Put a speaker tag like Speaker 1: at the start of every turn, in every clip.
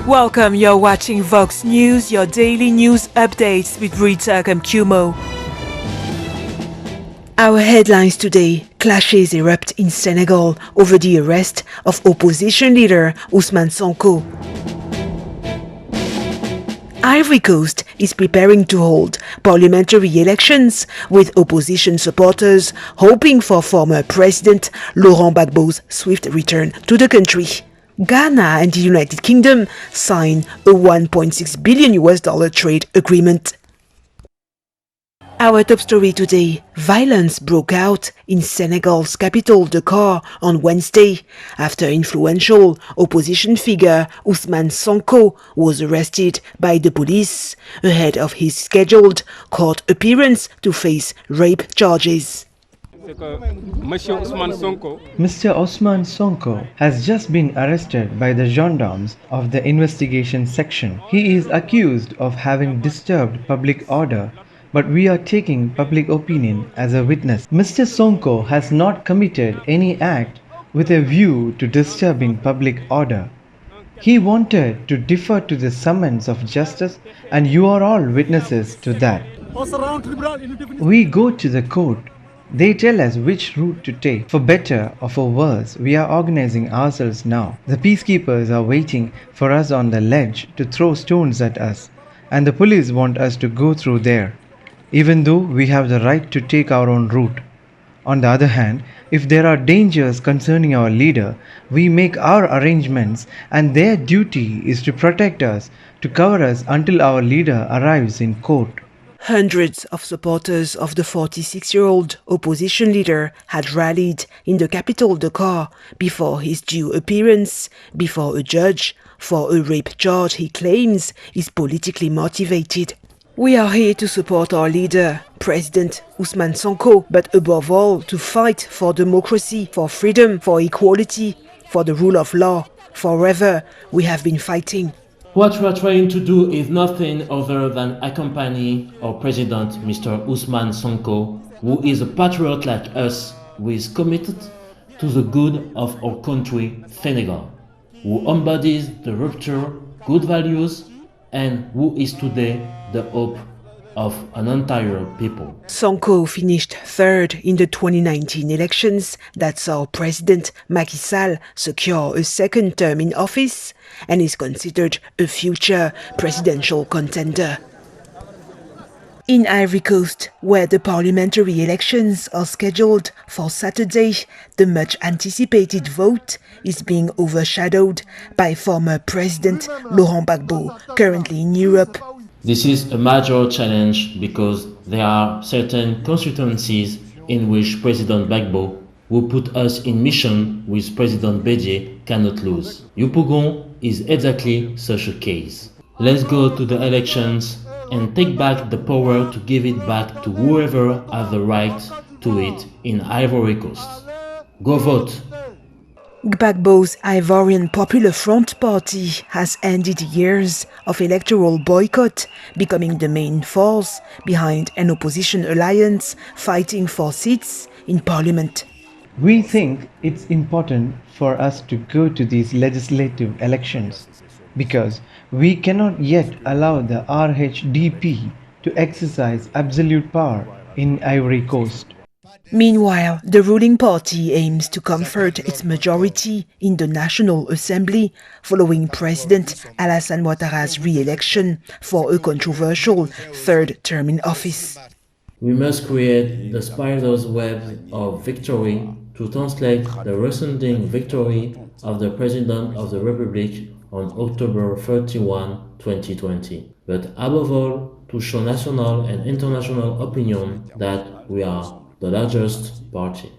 Speaker 1: Welcome, you're watching Vox News, your daily news updates with Rita Kamkumo. Our headlines today: clashes erupt in Senegal over the arrest of opposition leader Ousmane Sonko. Ivory Coast is preparing to hold parliamentary elections, with opposition supporters hoping for former President Laurent Gbagbo's swift return to the country. Ghana and the United Kingdom sign a $1.6 billion trade agreement. Our top story today: violence broke out in Senegal's capital, Dakar, on Wednesday after influential opposition figure Ousmane Sonko was arrested by the police ahead of his scheduled court appearance to face rape charges.
Speaker 2: Mr. Ousmane Sonko has just been arrested by the gendarmes of the investigation section. He is accused of having disturbed public order, but we are taking public opinion as a witness. Mr. Sonko has not committed any act with a view to disturbing public order. He wanted to defer to the summons of justice, and you are all witnesses to that. We go to the court. They tell us which route to take. For better or for worse, we are organizing ourselves now. The peacekeepers are waiting for us on the ledge to throw stones at us, and the police want us to go through there, even though we have the right to take our own route. On the other hand, if there are dangers concerning our leader, we make our arrangements, and their duty is to protect us, to cover us until our leader arrives in court.
Speaker 1: Hundreds of supporters of the 46-year-old opposition leader had rallied in the capital, Dakar, before his due appearance before a judge for a rape charge he claims is politically motivated. We are here to support our leader, President Ousmane Sonko, but above all to fight for democracy, for freedom, for equality, for the rule of law. Forever we have been fighting.
Speaker 3: What we are trying to do is nothing other than accompany our president, Mr. Ousmane Sonko, who is a patriot like us, who is committed to the good of our country, Senegal, who embodies the rupture, good values, and who is today the hope of an entire people.
Speaker 1: Sonko finished third in the 2019 elections that saw President Macky Sall secure a second term in office and is considered a future presidential contender. In Ivory Coast, where the parliamentary elections are scheduled for Saturday, the much-anticipated vote is being overshadowed by former President Laurent Gbagbo, currently in Europe.
Speaker 3: This is a major challenge because there are certain constituencies in which President Gbagbo, who put us in mission with President Bédié, cannot lose. Yopougon is exactly such a case. Let's go to the elections and take back the power to give it back to whoever has the right to it in Ivory Coast. Go vote!
Speaker 1: Gbagbo's Ivorian Popular Front Party has ended years of electoral boycott, becoming the main force behind an opposition alliance fighting for seats in parliament.
Speaker 2: We think it's important for us to go to these legislative elections because we cannot yet allow the RHDP to exercise absolute power in Ivory Coast.
Speaker 1: Meanwhile, the ruling party aims to comfort its majority in the National Assembly following President Alassane Ouattara's re-election for a controversial third term in office.
Speaker 3: We must create the spider's web of victory to translate the resounding victory of the President of the Republic on October 31, 2020. But above all, to show national and international opinion that we are the largest party.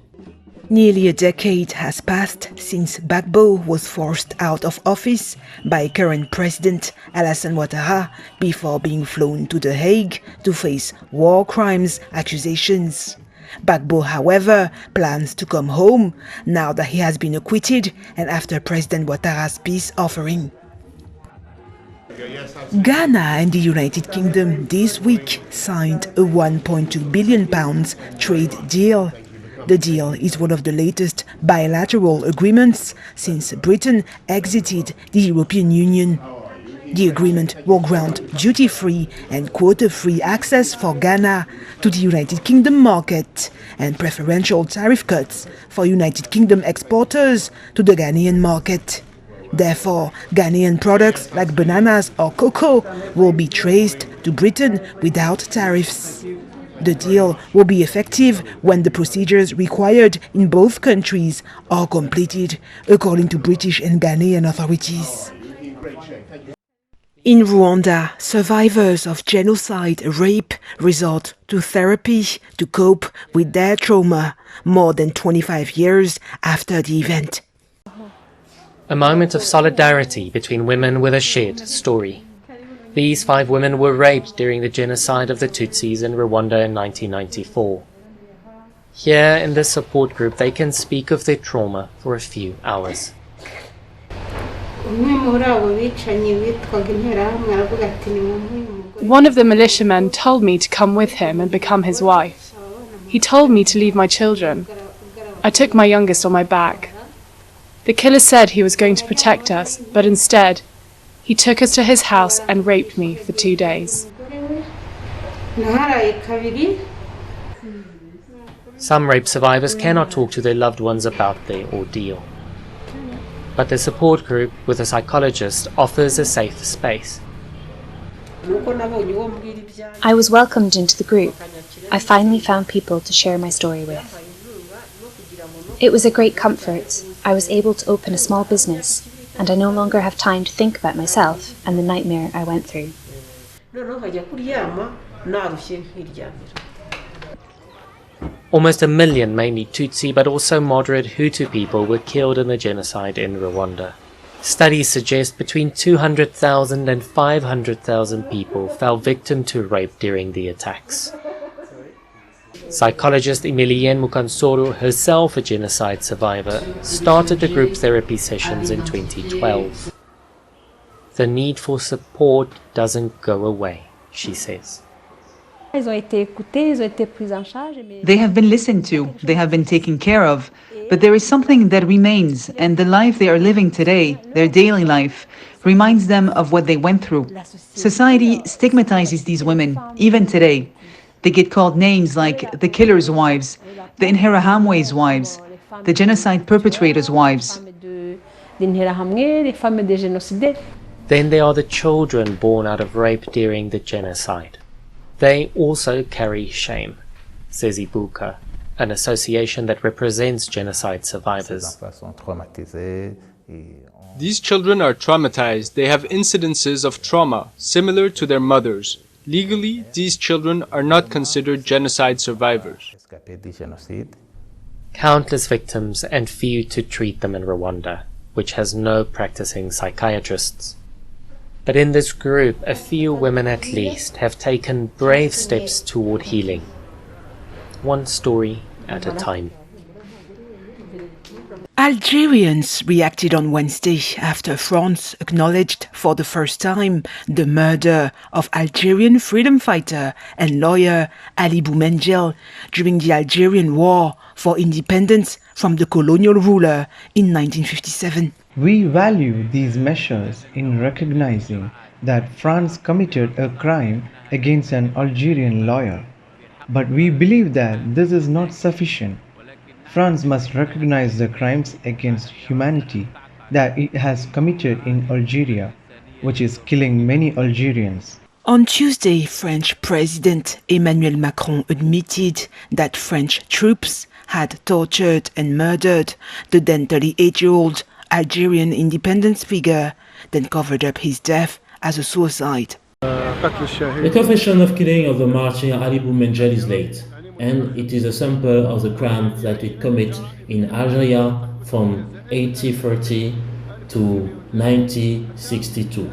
Speaker 1: Nearly a decade has passed since Gbagbo was forced out of office by current President Alassane Ouattara before being flown to The Hague to face war crimes accusations. Gbagbo, however, plans to come home now that he has been acquitted and after President Ouattara's peace offering. Ghana and the United Kingdom this week signed a £1.2 billion trade deal. The deal is one of the latest bilateral agreements since Britain exited the European Union. The agreement will grant duty-free and quota-free access for Ghana to the United Kingdom market and preferential tariff cuts for United Kingdom exporters to the Ghanaian market. Therefore, Ghanaian products like bananas or cocoa will be traced to Britain without tariffs. The deal will be effective when the procedures required in both countries are completed, according to British and Ghanaian authorities. In Rwanda, survivors of genocide, rape resort to therapy to cope with their trauma more than 25 years after the event.
Speaker 4: A moment of solidarity between women with a shared story. These 5 women were raped during the genocide of the Tutsis in Rwanda in 1994. Here in this support group, they can speak of their trauma for a few hours.
Speaker 5: One of the militiamen told me to come with him and become his wife. He told me to leave my children. I took my youngest on my back. The killer said he was going to protect us, but instead, he took us to his house and raped me for 2 days.
Speaker 4: Some rape survivors cannot talk to their loved ones about their ordeal. But the support group, with a psychologist, offers a safe space.
Speaker 6: I was welcomed into the group. I finally found people to share my story with. It was a great comfort. I was able to open a small business, and I no longer have time to think about myself and the nightmare I went through.
Speaker 4: Almost 1 million, mainly Tutsi but also moderate Hutu people, were killed in the genocide in Rwanda. Studies suggest between 200,000 and 500,000 people fell victim to rape during the attacks. Psychologist Emilienne Mukansoro, herself a genocide survivor, started the group therapy sessions in 2012. The need for support doesn't go away, she says.
Speaker 7: They have been listened to, they have been taken care of, but there is something that remains, and the life they are living today, their daily life, reminds them of what they went through. Society stigmatizes these women, even today. They get called names like the killer's wives, the Interahamwe's wives, the genocide perpetrator's wives.
Speaker 4: Then there are the children born out of rape during the genocide. They also carry shame, says Ibuka, an association that represents genocide survivors.
Speaker 8: These children are traumatized. They have incidences of trauma similar to their mothers. Legally, these children are not considered genocide survivors.
Speaker 4: Countless victims and few to treat them in Rwanda, which has no practicing psychiatrists. But in this group, a few women at least have taken brave steps toward healing. One story at a time.
Speaker 1: Algerians reacted on Wednesday after France acknowledged for the first time the murder of Algerian freedom fighter and lawyer Ali Boumendjel during the Algerian War for Independence from the colonial ruler in 1957.
Speaker 2: We value these measures in recognizing that France committed a crime against an Algerian lawyer. But we believe that this is not sufficient. France must recognize the crimes against humanity that it has committed in Algeria, which is killing many Algerians.
Speaker 1: On Tuesday, French President Emmanuel Macron admitted that French troops had tortured and murdered the then 38-year-old Algerian independence figure, then covered up his death as a suicide.
Speaker 3: The confession of killing of the martyr Ali Boumendjel is late, and it is a sample of the crimes that it commit in Algeria from 1830 to 1962.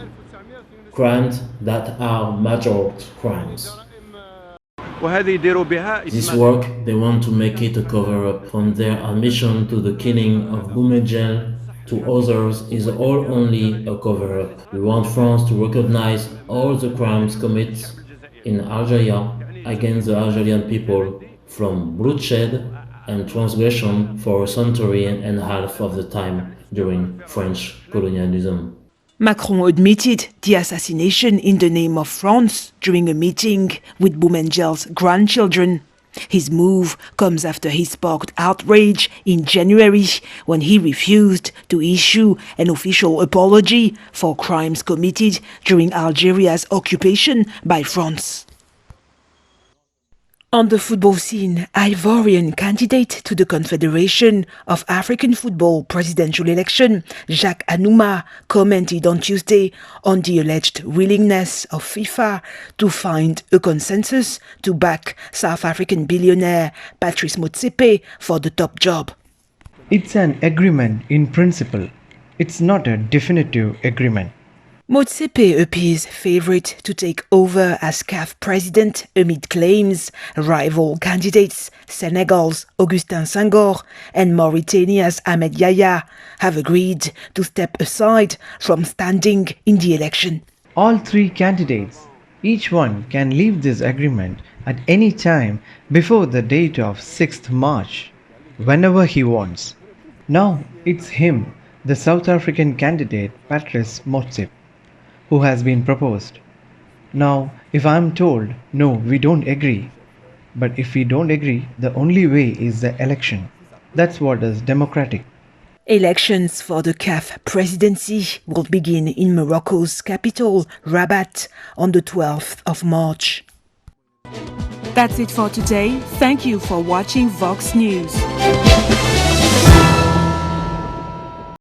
Speaker 3: Crimes that are major crimes. This work, they want to make it a cover-up. From their admission to the killing of Boumendjel to others is all only a cover-up. We want France to recognize all the crimes committed in Algeria against the Algerian people, from bloodshed and transgression for a century and a half of the time during French colonialism.
Speaker 1: Macron admitted the assassination in the name of France during a meeting with Boumengel's grandchildren. His move comes after he sparked outrage in January when he refused to issue an official apology for crimes committed during Algeria's occupation by France. On the football scene, Ivorian candidate to the Confederation of African Football presidential election, Jacques Anouma, commented on Tuesday on the alleged willingness of FIFA to find a consensus to back South African billionaire Patrice Motsepe for the top job.
Speaker 2: It's an agreement in principle. It's not a definitive agreement.
Speaker 1: Motsepe appears favourite to take over as CAF president amid claims rival candidates Senegal's Augustin Senghor and Mauritania's Ahmed Yahya have agreed to step aside from standing in the election.
Speaker 2: All three candidates, each one can leave this agreement at any time before the date of 6th March, whenever he wants. Now it's him, the South African candidate Patrice Motsepe, who has been proposed. Now, if I am told, no, we don't agree, but if we don't agree, the only way is the election. That's what is democratic.
Speaker 1: Elections for the CAF presidency will begin in Morocco's capital, Rabat, on the 12th of March. That's it for today. Thank you for watching Vox News.